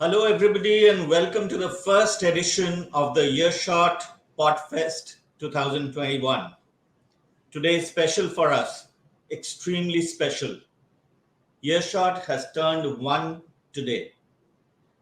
Hello, everybody, and welcome to the first edition of the Earshot Podfest 2021. Today is special for us, extremely special. Earshot has turned one today,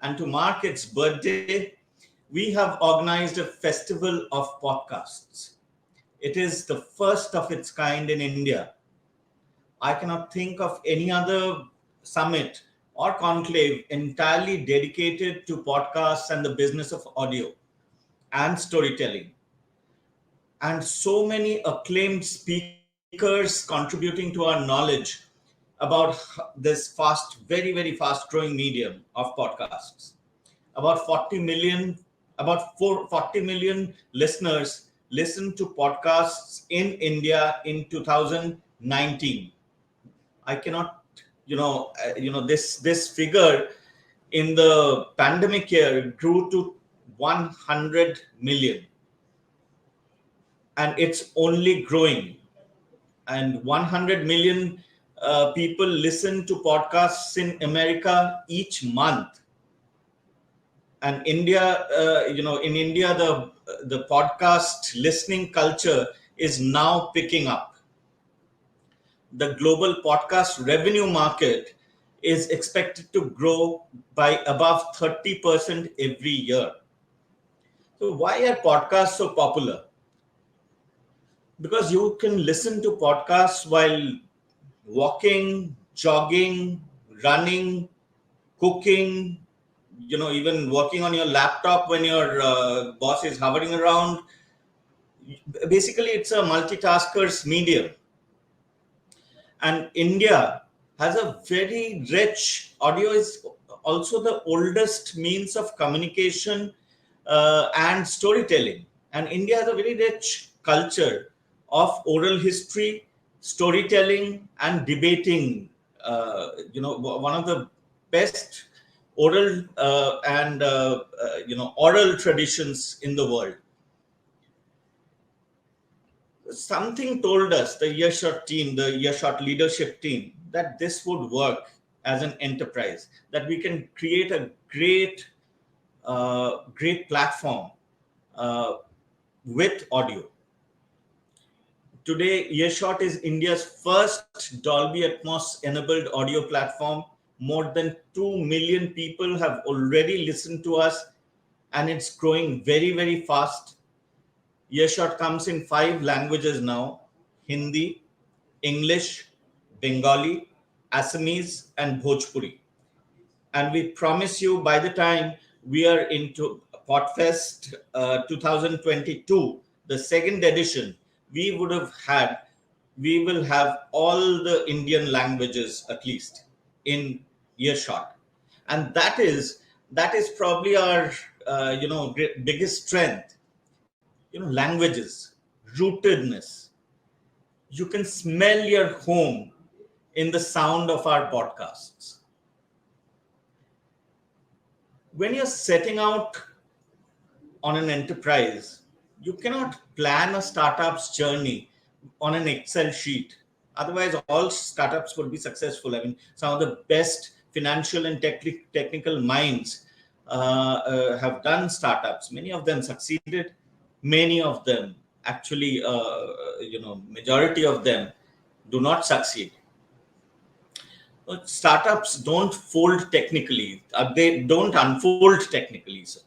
and to mark its birthday, we have organized a festival of podcasts. It is the first of its kind in India. I cannot think of any other summit or conclave entirely dedicated to podcasts and the business of audio and storytelling. And so many acclaimed speakers contributing to our knowledge about this very fast growing medium of podcasts. About 40 million, about 40 million listeners listened to podcasts in India in 2019. I cannot, this figure in the pandemic year grew to 100 million, and it's only growing. And 100 million people listen to podcasts in America each month. And India, in India, the podcast listening culture is now picking up. The global podcast revenue market is expected to grow by above 30% every year. So why are podcasts so popular? Because you can listen to podcasts while walking, jogging, running, cooking, even working on your laptop when your boss is hovering around. Basically, it's a multitasker's medium. And India has a very rich audio, is also the oldest means of communication and storytelling. And India has a very rich culture of oral history, storytelling, and debating. One of the best oral oral traditions in the world. Something told us, the Earshot team, the Earshot leadership team, that this would work as an enterprise, that we can create a great platform uh, with audio. Today, Earshot is India's first Dolby Atmos-enabled audio platform. More than 2 million people have already listened to us, and it's growing very fast. Earshot comes in 5 languages now: Hindi, English, Bengali, Assamese, and Bhojpuri. And we promise you, by the time we are into Podfest 2022, the second edition, we will have all the Indian languages at least in Earshot. And that is probably our biggest strength. Languages, rootedness. You can smell your home in the sound of our podcasts. When you're setting out on an enterprise, you cannot plan a startup's journey on an Excel sheet. Otherwise, all startups would be successful. I mean, some of the best financial and technical minds have done startups. Many of them succeeded. Many of them actually, majority of them do not succeed. Startups don't fold technically. They don't unfold technically. So,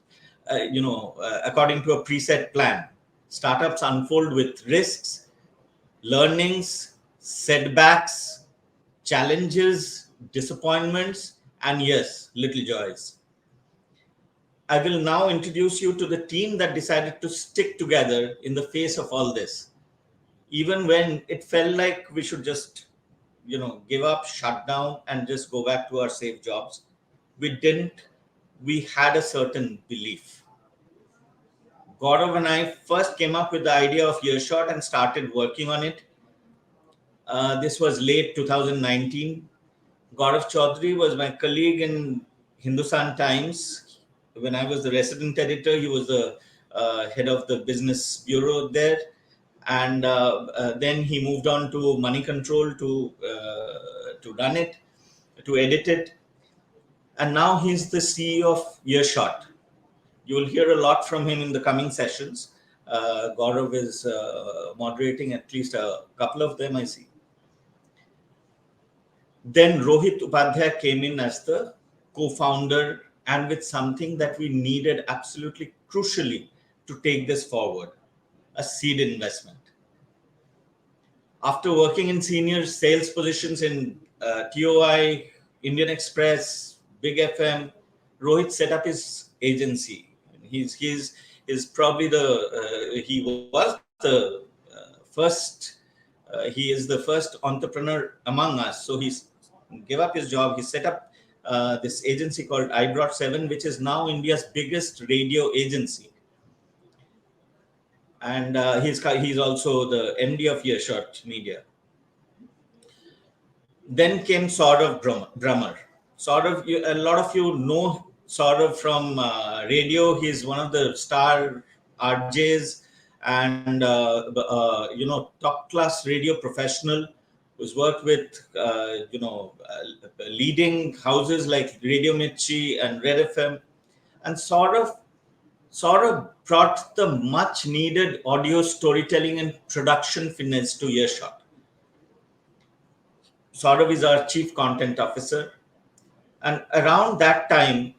according to a preset plan. Startups unfold with risks, learnings, setbacks, challenges, disappointments, and yes, little joys. I will now introduce you to the team that decided to stick together in the face of all this. Even when it felt like we should just, give up, shut down, and just go back to our safe jobs. We didn't. We had a certain belief. Gaurav and I first came up with the idea of Earshot and started working on it. This was late 2019. Gaurav Chaudhary was my colleague in Hindustan Times. When I was the resident editor, he was the head of the business bureau there. And then he moved on to Money Control to run it, to edit it. And now he's the CEO of Earshot. You will hear a lot from him in the coming sessions. Gaurav is moderating at least a couple of them, I see. Then Rohit Upadhyay came in as the co-founder, and with something that we needed absolutely crucially to take this forward, a seed investment. After working in senior sales positions in TOI, Indian Express, Big FM, Rohit set up his agency. He's probably he was the first. He is the first entrepreneur among us. So he gave up his job. He set up this agency called I Brought 7, which is now India's biggest radio agency. And he's also the MD of Earshot Media. Then came Saurav Brahmer. Saurav, a lot of you know Saurav from radio. He's one of the star RJs and top class radio professional who's worked with leading houses like Radio Mirchi and Red FM. And Saurav brought the much needed audio storytelling and production finesse to Earshot. Saurav is our chief content officer. And around that time,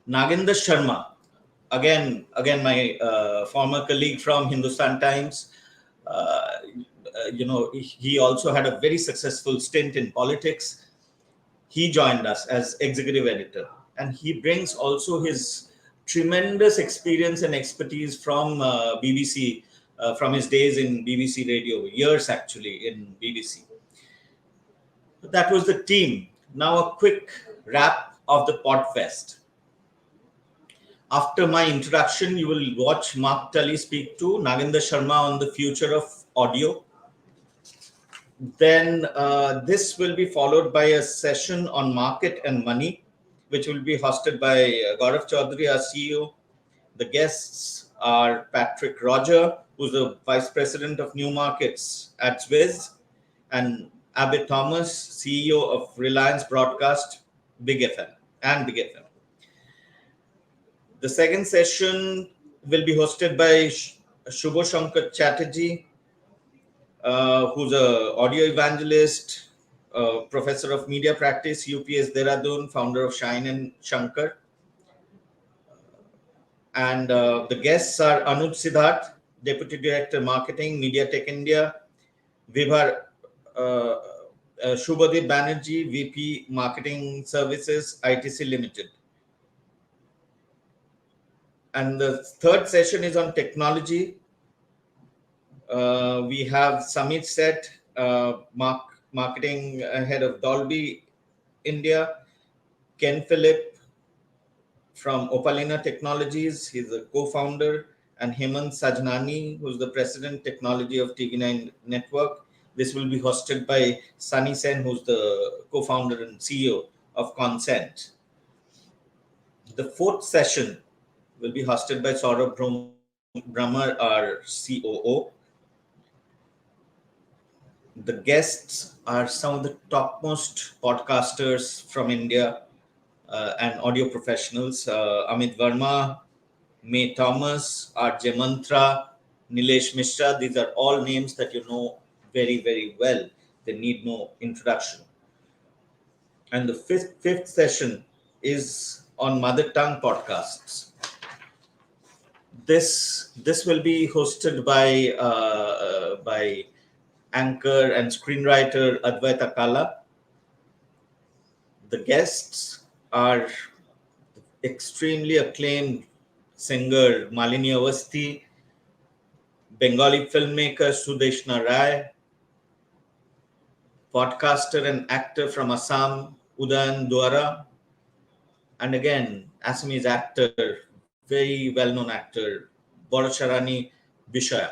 Nagendra Sharma, again my former colleague from Hindustan Times, he also had a very successful stint in politics. He joined us as executive editor, and he brings also his tremendous experience and expertise from BBC, from his days in BBC Radio, years actually in BBC. That was the team. Now a quick wrap of the podfest. After my introduction, you will watch Mark Tully speak to Nagendra Sharma on the future of audio. Then this will be followed by a session on market and money, which will be hosted by Gaurav Chaudhary, our CEO. The guests are Patrick Roger, who's the Vice President of New Markets at Swizz, and Abhay Thomas, CEO of Reliance Broadcast, Big FM and Big FM. The second session will be hosted by Shubho Shankar Chatterjee, who's an audio evangelist, professor of media practice, UPS Dehradun, founder of Shine and Shankar. And the guests are Anuj Siddharth, Deputy Director Marketing, MediaTek India, Vibhar Shubhadeep Banerjee, VP Marketing Services, ITC Limited. And the third session is on technology. We have Samit Seth, marketing head of Dolby India, Ken Phillip from Opalina Technologies, he's a co-founder, and Hemant Sajnani, who's the president technology of TV9 Network. This will be hosted by Sunny Sen, who's the co-founder and CEO of Consent. The fourth session will be hosted by Saurav Brahmer, our COO. The guests are some of the topmost podcasters from India and audio professionals. Amit Verma, May Thomas, R.J. Mantra, Nilesh Mishra. These are all names that you know very, very well. They need no introduction. And the fifth session is on mother tongue podcasts. This will be hosted by anchor and screenwriter Advaita Kala. The guests are extremely acclaimed singer Malini Awasthi, Bengali filmmaker Sudeshna Rai, podcaster and actor from Assam Udayan Dwara, and again Assamese actor, very well-known actor Boracharani Bishaya.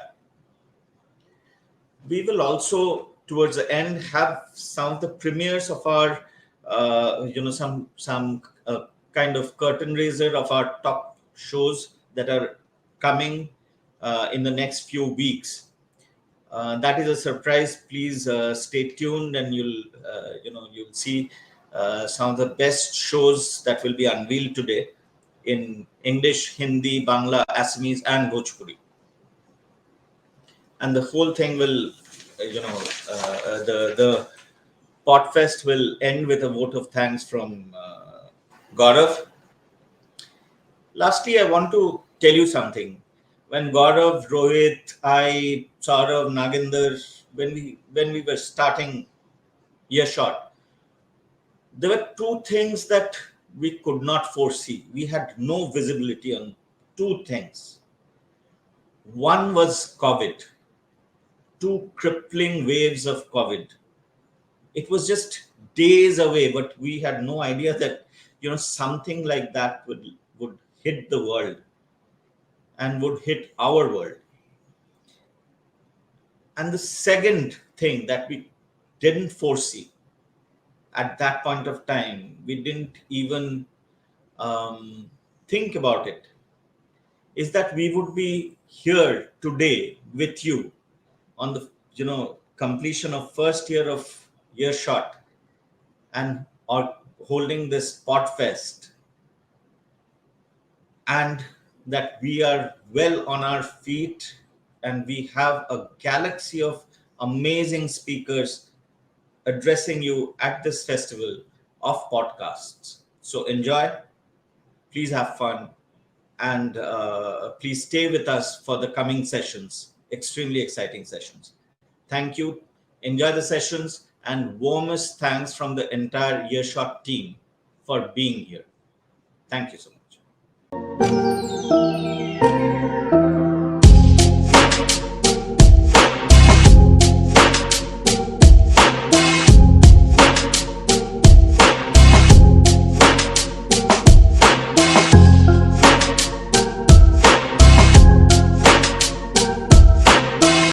We will also, towards the end, have some of the premieres of our, some kind of curtain raiser of our top shows that are coming in the next few weeks. That is a surprise. Please stay tuned, and you'll see some of the best shows that will be unveiled today in English, Hindi, Bangla, Assamese, and Bhojpuri. And the whole thing will, the podfest will end with a vote of thanks from Gaurav. Lastly, I want to tell you something. When Gaurav, Rohit, I, Saurav, Naginder, when we were starting Earshot, there were two things that we could not foresee. We had no visibility on two things. One was COVID, two crippling waves of COVID. It was just days away, but we had no idea that something like that would hit the world and would hit our world. And the second thing that we didn't foresee at that point of time, we didn't even think about it, is that we would be here today with you on the completion of first year of Earshot and or holding this podfest, and that we are well on our feet and we have a galaxy of amazing speakers addressing you at this festival of podcasts. So enjoy, please have fun, and please stay with us for the coming sessions, extremely exciting sessions. Thank you. Enjoy the sessions, and warmest thanks from the entire Earshot team for being here. Thank you so much.